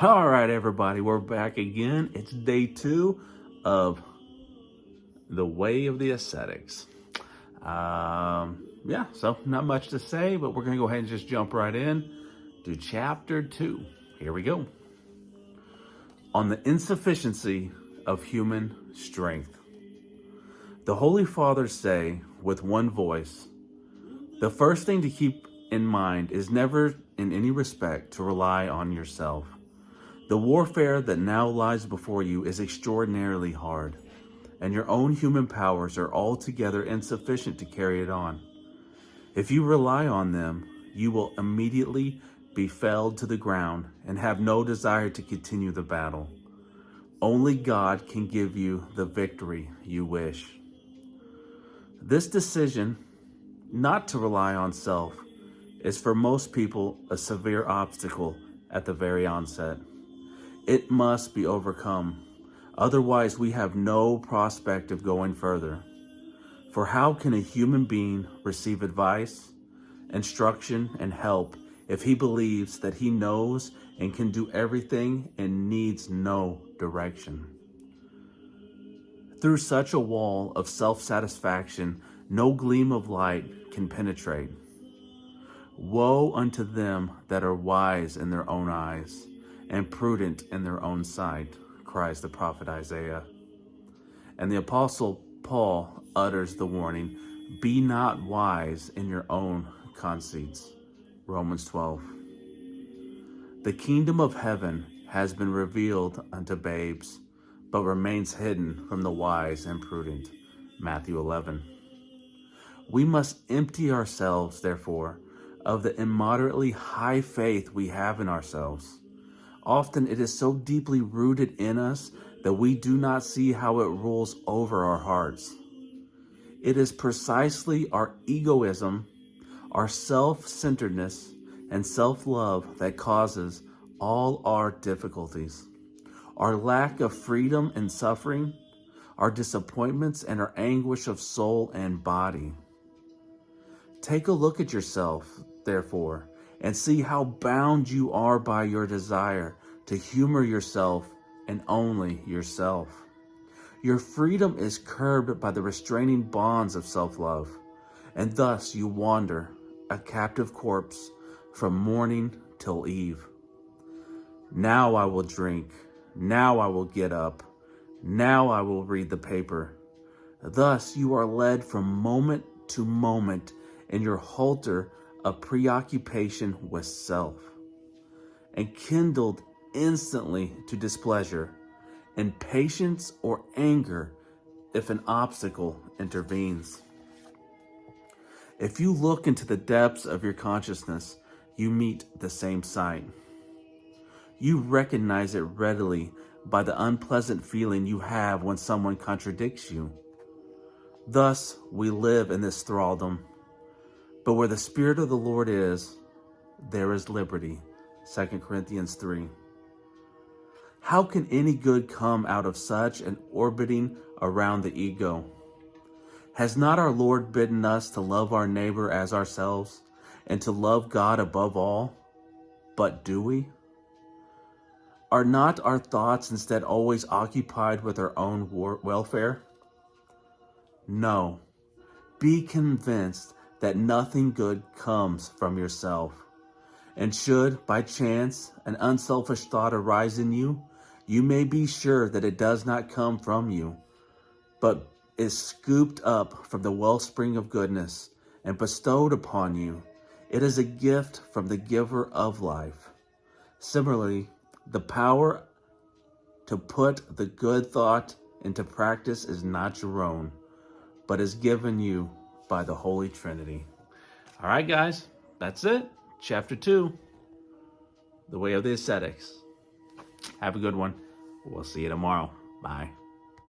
All right, everybody, we're back again. It's day 2 of the Way of the Ascetics. So not much to say, but we're going to go ahead and just jump right in to chapter 2. Here we go. On the insufficiency of human strength. The Holy Fathers say with one voice, the first thing to keep in mind is never in any respect to rely on yourself. The warfare that now lies before you is extraordinarily hard, and your own human powers are altogether insufficient to carry it on. If you rely on them, you will immediately be felled to the ground and have no desire to continue the battle. Only God can give you the victory you wish. This decision, not to rely on self, is for most people a severe obstacle at the very onset. It must be overcome. Otherwise, we have no prospect of going further. For how can a human being receive advice, instruction, and help if he believes that he knows and can do everything and needs no direction? Through such a wall of self-satisfaction, no gleam of light can penetrate. Woe unto them that are wise in their own eyes and prudent in their own sight, cries the prophet Isaiah. And the apostle Paul utters the warning, be not wise in your own conceits, Romans 12. The kingdom of heaven has been revealed unto babes, but remains hidden from the wise and prudent, Matthew 11. We must empty ourselves, therefore, of the immoderately high faith we have in ourselves. Often it is so deeply rooted in us that we do not see how it rules over our hearts. It is precisely our egoism, our self-centeredness, and self-love that causes all our difficulties. Our lack of freedom and suffering, our disappointments, and our anguish of soul and body. Take a look at yourself, therefore, and see how bound you are by your desire to humor yourself and only yourself. Your freedom is curbed by the restraining bonds of self-love, and thus you wander, a captive corpse, from morning till eve. Now I will drink, now I will get up, now I will read the paper. Thus you are led from moment to moment in your halter of preoccupation with self, and kindled instantly to displeasure, impatience, or anger if an obstacle intervenes. If you look into the depths of your consciousness, you meet the same sight. You recognize it readily by the unpleasant feeling you have when someone contradicts you. Thus, we live in this thraldom. But where the Spirit of the Lord is, there is liberty. 2 Corinthians 3. How can any good come out of such an orbiting around the ego? Has not our Lord bidden us to love our neighbor as ourselves and to love God above all? But do we? Are not our thoughts instead always occupied with our own welfare? No. Be convinced that nothing good comes from yourself. And should, by chance, an unselfish thought arise in you, you may be sure that it does not come from you, but is scooped up from the wellspring of goodness and bestowed upon you. It is a gift from the giver of life. Similarly, the power to put the good thought into practice is not your own, but is given you by the Holy Trinity. All right, guys, that's it. Chapter 2, The Way of the Ascetics. Have a good one. We'll see you tomorrow. Bye.